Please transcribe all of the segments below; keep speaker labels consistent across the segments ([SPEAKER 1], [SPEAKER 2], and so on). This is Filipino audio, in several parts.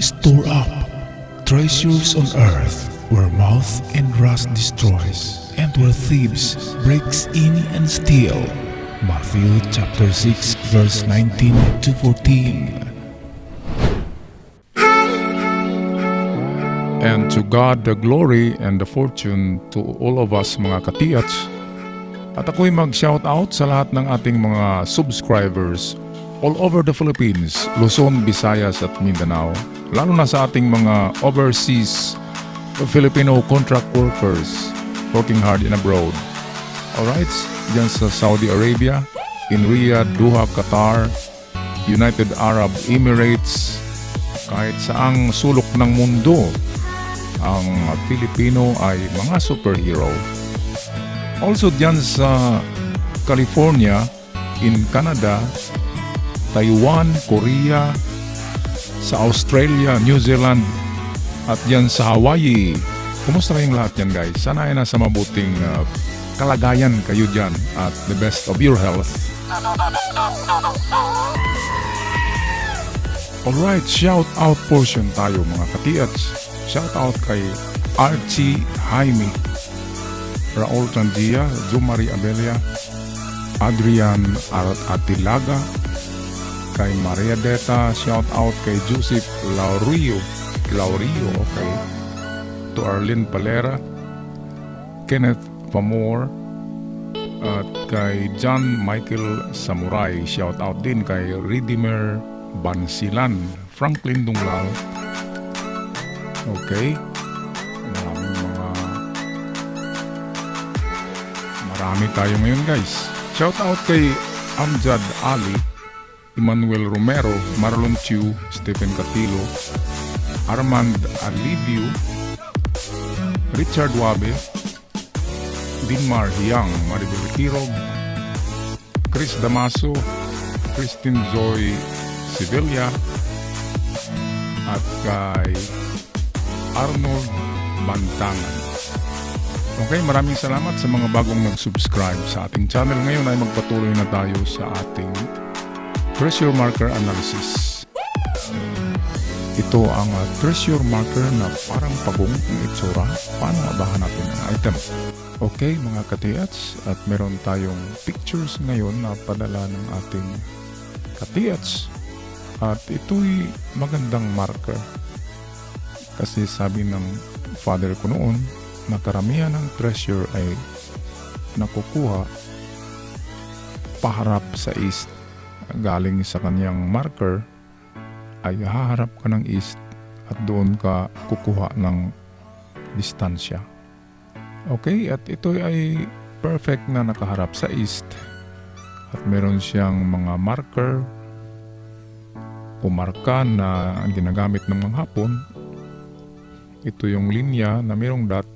[SPEAKER 1] store up treasures on earth where moth and rust destroys and where thieves breaks in and steal. Matthew chapter 6 verse 19 to 14.
[SPEAKER 2] And to God the glory and the fortune to all of us mga katiyats. At ako'y mag-shout out sa lahat ng ating mga subscribers all over the Philippines, Luzon, Visayas at Mindanao. Lalo na sa ating mga overseas Filipino contract workers working hard in abroad. Alright, dyan sa Saudi Arabia, in Riyadh, Doha, Qatar, United Arab Emirates, kahit saang sulok ng mundo, ang Filipino ay mga superhero. Also dyan sa California, in Canada, Taiwan, Korea, sa Australia, New Zealand, at dyan sa Hawaii. Kumusta kayong lahat yan guys? Sana ay nasa mabuting kalagayan kayo dyan at the best of your health. Alright, shout out portion tayo mga katiyats. Shout out kay Archie Jaime, Raul Tandia, Zumari Abelia, Adrian Atilaga, kay Maria Deta, shout out kay Joseph Laurio, okay, to Arlene Palera, Kenneth Pamor, at kay John Michael Samurai, shout out din kay Redeemer Bansilan, Franklin Dunglal. Okay, marami tayo ngayon guys. Shout out kay Amjad Ali, Emmanuel Romero, Marlon Chu, Stephen Catilo, Armand Alivio, Richard Wabe, Dinmar Hiang, Maribel Kirog, Chris Damaso, Christine Zoe Sevilla, at kay Arnold Bantangan. Okay, maraming salamat sa mga bagong nag-subscribe sa ating channel. Ngayon ay magpatuloy na tayo sa ating treasure marker analysis. Ito ang treasure marker na parang pagong ng itsura. Paano mabahanapin ang item? Okay mga katiyats, at meron tayong pictures ngayon na padala ng ating katiyats. At ito'y magandang marker. Kasi sabi ng father ko noon, na karamihan ng treasure ay nakukuha paharap sa east. Galing sa kanyang marker ay haharap ka ng east at doon ka kukuha ng distansya. Okay, at ito ay perfect na nakaharap sa east at meron siyang mga marker o marka na ginagamit ng mga Hapon. Ito yung linya na mayroong dot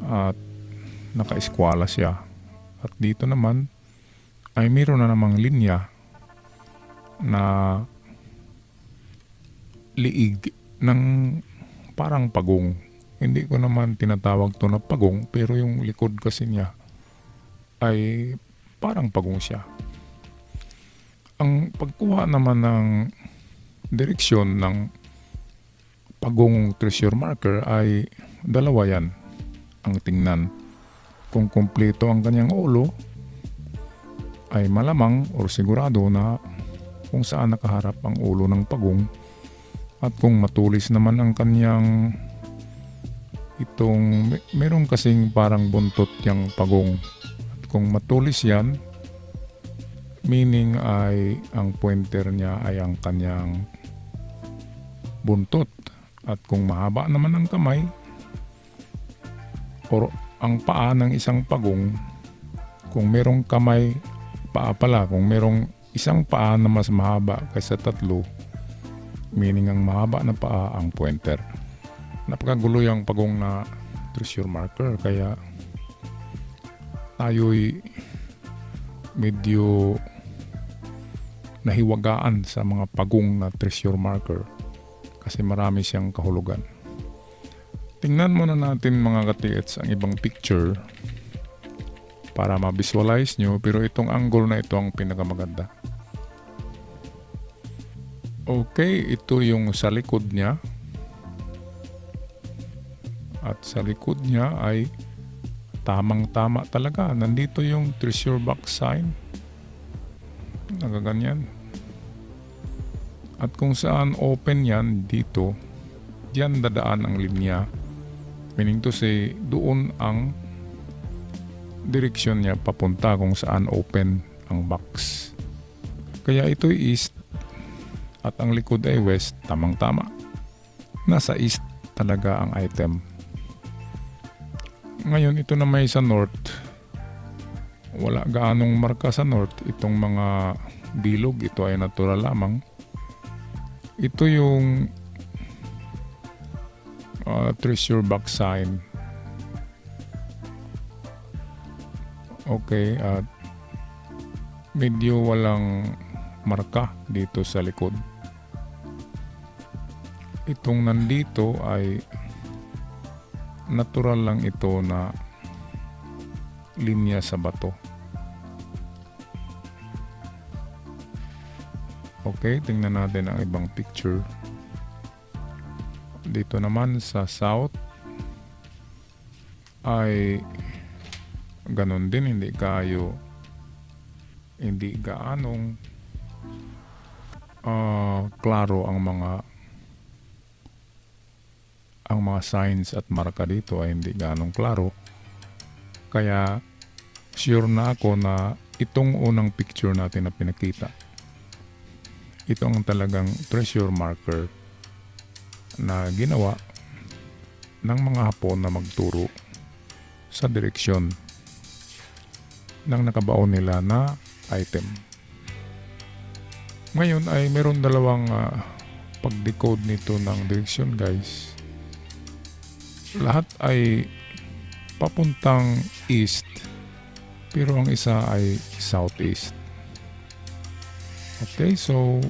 [SPEAKER 2] at naka-eskwala siya. At dito naman ay mayroon na namang linya na liig ng parang pagong. Hindi ko naman tinatawag to na pagong, pero yung likod kasi niya ay parang pagong siya. Ang pagkuha naman ng direksyon ng pagong treasure marker ay dalawa yan ang tingnan. Kung kumpleto ang kanyang ulo ay malamang o sigurado na kung saan nakaharap ang ulo ng pagong, at kung matulis naman ang kanyang itong merong kasing parang buntot yung pagong, at kung matulis yan, meaning ay ang pointer niya ay ang kanyang buntot. At kung mahaba naman ang kamay o ang paa ng isang pagong, kung merong kamay, paa pala, kung merong isang paa na mas mahaba kaysa tatlo, meaning ang mahaba na paa ang pointer. Napakagulo yung pagong na treasure marker, kaya tayo'y medyo nahiwagaan sa mga pagong na treasure marker kasi marami siyang kahulugan. Tingnan muna natin mga katiyats ang ibang picture para ma-visualize nyo, pero itong angle na ito ang pinakamaganda. Okay, ito yung sa likod niya. At sa likod niya ay tamang-tama talaga. Nandito yung treasure box sign. Nagaganyan. At kung saan open yan dito, diyan dadaan ang linya. Meaning to say, doon ang direksyon niya papunta kung saan open ang box. Kaya ito east at ang likod ay west, tamang-tama. Nasa east talaga ang item. Ngayon ito na may sa north. Wala gaanong marka sa north. Itong mga bilog, ito ay natural lamang. Ito yung treasure box sign. Okay, at medyo walang marka dito sa likod. Itong nandito ay natural lang ito na linya sa bato. Okay, tingnan natin ang ibang picture. Dito naman sa south ay ganon din, hindi gaanong klaro ang mga signs at marka dito ay hindi ganong klaro. Kaya sure na ako na itong unang picture natin na pinakita, ito ang talagang treasure marker na ginawa ng mga Hapon na magturo sa direksyon ng nakabaon nila na item. Ngayon ay meron dalawang pag-decode nito ng direksyon, guys. Lahat ay papuntang east, pero ang isa ay southeast. Okay, so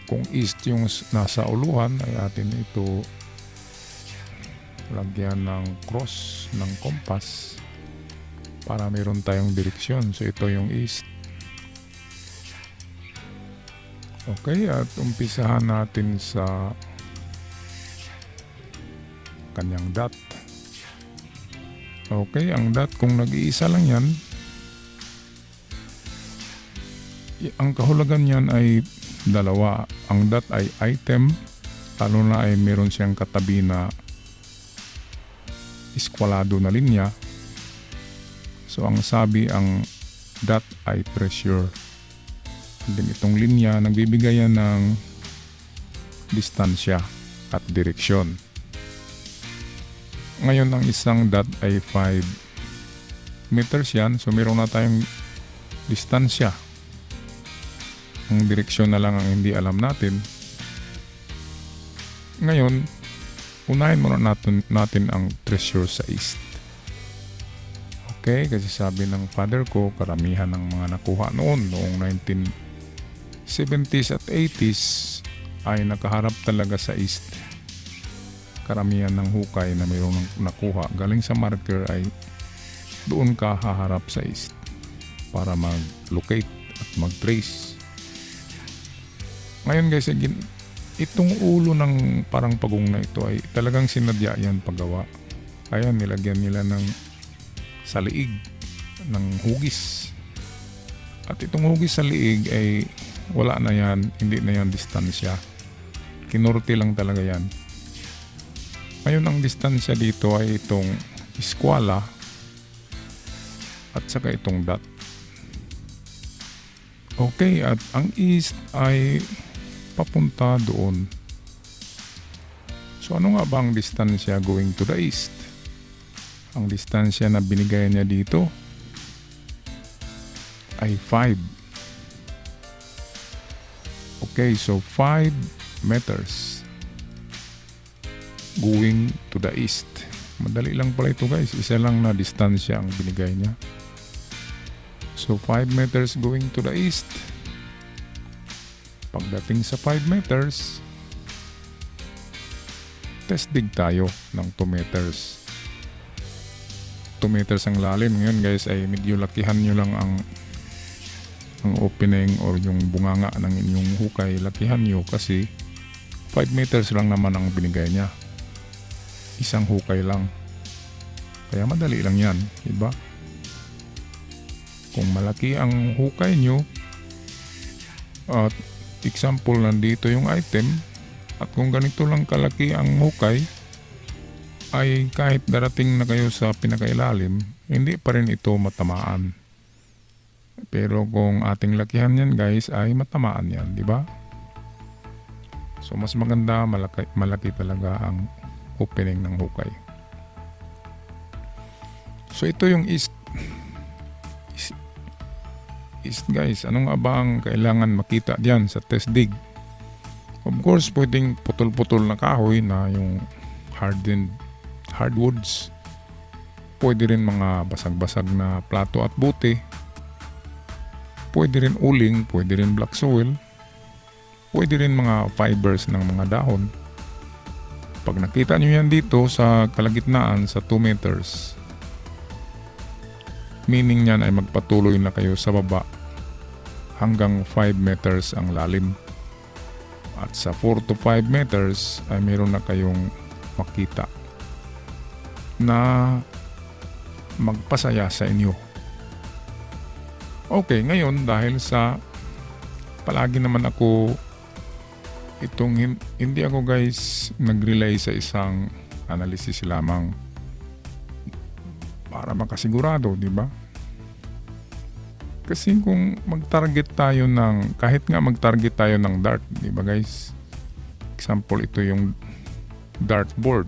[SPEAKER 2] kung east yung nasa uluhan ay atin ito lagyan ng cross ng compass para meron tayong direksyon. So ito yung east. Okay, at umpisahan natin sa kanyang dot. Okay, ang dot kung nag-iisa lang yan, ang kahulugan niyan ay dalawa. Ang dot ay item, lalo na ay meron siyang katabi na iskwalado na linya. So ang sabi, ang dot ay treasure. And then itong linya, nagbibigay yan ng distansya at direksyon. Ngayon ang isang dot ay 5 meters yan. So meron na tayong distansya. Ang direksyon na lang ang hindi alam natin. Ngayon, unahin muna natin ang treasure sa east. Okay, kasi sabi ng father ko, karamihan ng mga nakuha noong 1970s at 80s ay nakaharap talaga sa east. Karamihan ng hukay na mayroong nakuha galing sa marker ay doon ka haharap sa east para mag-locate at mag-trace. Ngayon guys, itong ulo ng parang pagong na ito ay talagang sinadya yan paggawa. Kaya nilagyan nila ng saliig, ng hugis. At itong hugis sa liig ay wala na yan, hindi na yan distansya. Kinurti lang talaga yan. Ngayon ang distansya dito ay itong eskwala at saka itong dot. Okay, at ang east ay papunta doon. So ano nga ba ang distansya going to the east? Ang distansya na binigay niya dito ay 5. Okay, so 5 meters going to the east. Madali lang pala ito guys. Isa lang na distansya ang binigay niya. So 5 meters going to the east. Pagdating sa 5 meters, test dig tayo ng 2 meters. 2 meters ang lalim. Ngayon guys ay medyo lakihan nyo lang ang ang opening or yung bunganga ng inyong hukay, lakihan nyo kasi 5 meters lang naman ang binigay niya. Isang hukay lang. Kaya madali lang yan, diba? Kung malaki ang hukay nyo, at example, nandito yung item, at kung ganito lang kalaki ang hukay, ay kahit darating na kayo sa pinakailalim, hindi pa rin ito matamaan. Pero kung ating lakihan yan guys, ay matamaan yan, di ba? So mas maganda malaki talaga ang opening ng hukay. So ito yung east guys. Ano nga ba ang kailangan makita diyan sa test dig? Of course, pwedeng putol-putol na kahoy na yung hardwoods. Pwede rin mga basag-basag na plato at bote. Pwede rin uling, pwede rin black soil. Pwede rin mga fibers ng mga dahon. Pag nakita nyo yan dito sa kalagitnaan sa 2 meters, meaning niyan ay magpatuloy na kayo sa baba hanggang 5 meters ang lalim. At sa 4 to 5 meters ay meron na kayong makita na magpasaya sa inyo. Okay, ngayon dahil sa palagi naman ako hindi ako guys nag-rely sa isang analysis lamang para makasigurado, di ba? Kasi kung mag-target tayo ng kahit nga mag-target tayo ng dart, di ba guys? Example, ito yung dartboard.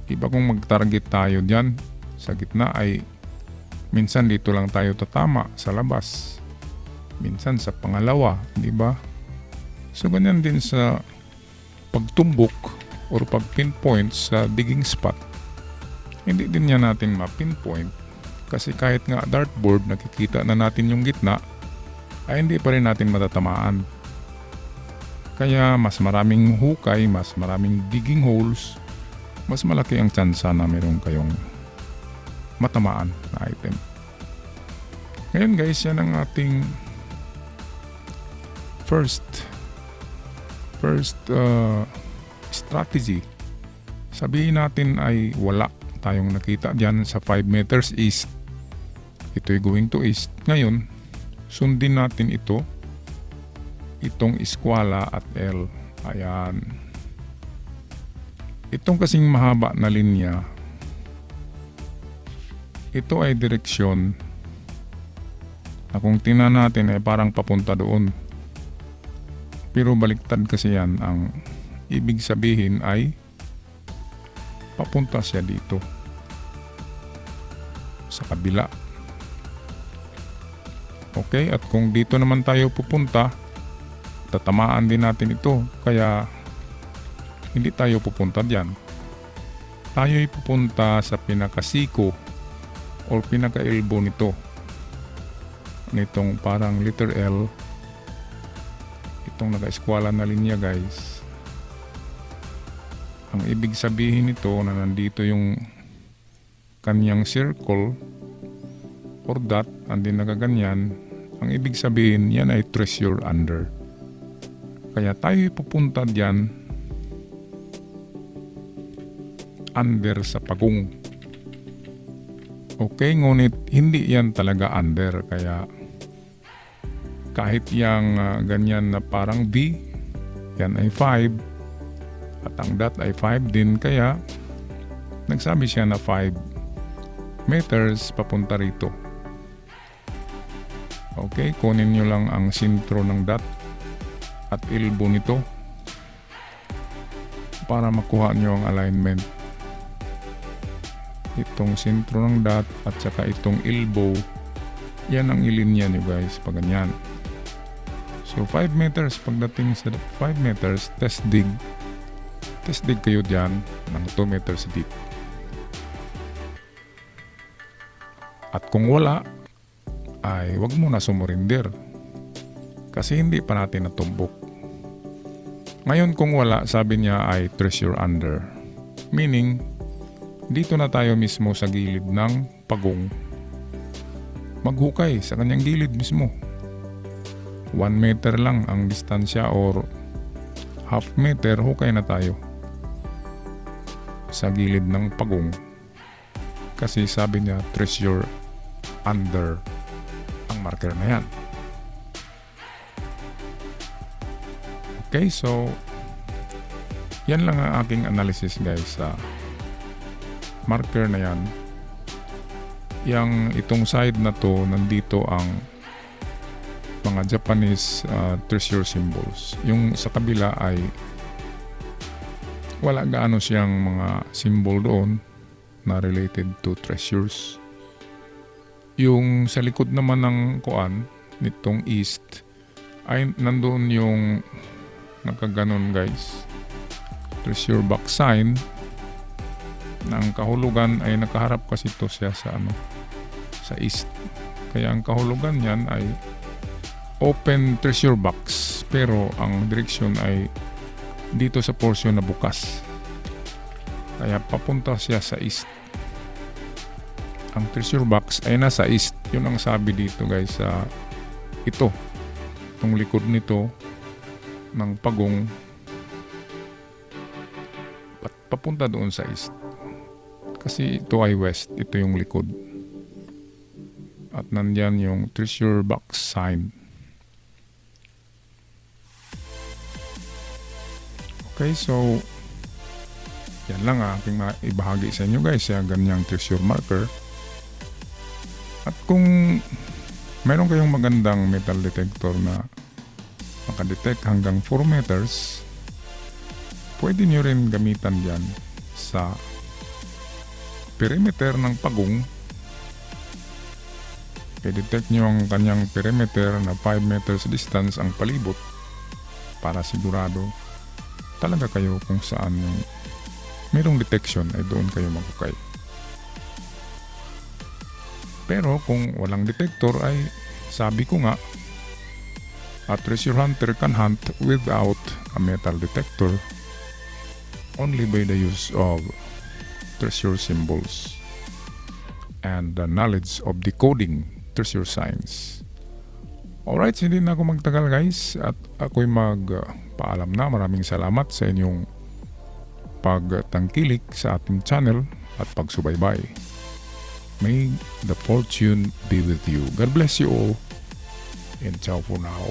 [SPEAKER 2] Iba kung mag-target tayo diyan sa gitna ay minsan dito lang tayo tatama sa labas. Minsan sa pangalawa, di ba? So ganyan din sa pagtumbok or pag-pinpoint sa digging spot. Hindi din yan natin ma-pinpoint kasi kahit nga dartboard nakikita na natin yung gitna ay hindi pa rin natin matatamaan. Kaya mas maraming hukay, mas maraming digging holes, mas malaki ang tsansa na meron kayong matamaan na item. Ngayon guys, yan ang ating first strategy. Sabihin natin ay wala tayong nakita dyan sa 5 meters east. Ito'y going to east. Ngayon, sundin natin ito. Itong eskwala at L. Ayan. Itong kasing mahaba na linya, ito ay direksyon na kung tingnan natin ay parang papunta doon. Pero baliktad kasi yan. Ang ibig sabihin ay papunta siya dito sa kabila. Okay, at kung dito naman tayo pupunta, tatamaan din natin ito. Kaya hindi tayo pupunta diyan. Tayo'y pupunta sa pinakasiko o pinaka-elbow nitong parang letter L. Itong naka-eskwala na linya guys. Ang ibig sabihin nito na nandito yung kanyang circle or dot, andin nakaganyan. Ang ibig sabihin yan ay treasure under. Kaya tayo pupunta diyan under sa pagong. Okay, ngunit hindi yan talaga under. Kaya kahit yung ganyan na parang V, yan ay 5 at ang dot ay 5 din, kaya nagsabi siya na 5 meters papunta rito. Okay, kunin nyo lang ang sentro ng dot at elbow nito para makuha nyo ang alignment. Itong sentro ng dot at saka itong elbow, yan ang ilinya nyo guys pag ganyan. So 5 meters, pagdating sa 5 meters, test dig kayo dyan ng 2 meters deep. At kung wala, ay wag mo na sumurinder kasi hindi pa natin natumbok. Ngayon kung wala, sabi niya ay treasure under, meaning dito na tayo mismo sa gilid ng pagong maghukay sa kanyang gilid mismo. 1 meter lang ang distansya or half meter, hukay na tayo sa gilid ng pagong. Kasi sabi niya, treasure under ang marker na yan. Okay, so yan lang ang aking analysis guys sa marker na yan. Itong side na to, nandito ang mga Japanese treasure symbols. Yung sa kabila ay wala gaano siyang mga symbol doon na related to treasures. Yung sa likod naman ng kuan nitong east ay nandoon yung nakaganon guys, treasure box sign. Ng kahulugan ay nakaharap kasi ito siya sa sa east. Kaya ang kahulugan niyan ay open treasure box, pero ang direksyon ay dito sa portion na bukas. Kaya papunta siya sa east. Ang treasure box ay nasa east. Yun ang sabi dito guys sa itong likod nito ng pagong papunta doon sa east. Kasi ito ay west, ito yung likod. At nandyan yung treasure box sign. Okay, so yan lang aking ibahagi sa inyo guys, yung ganyang treasure marker. At kung meron kayong magandang metal detector na makadetect hanggang 4 meters, pwede nyo rin gamitan dyan sa perimeter ng pagong. I-detect nyo ang kanyang perimeter na 5 meters distance ang palibot para sigurado talaga kayo kung saan yung merong detection ay doon kayo maghukay. Pero kung walang detector ay sabi ko nga, a treasure hunter can hunt without a metal detector only by the use of treasure symbols and the knowledge of decoding treasure signs. Alright, hindi na ako magtagal guys at ako'y magpaalam na. Maraming salamat sa inyong pagtangkilik sa ating channel at pagsubaybay. May the fortune be with you. God bless you all and ciao for now.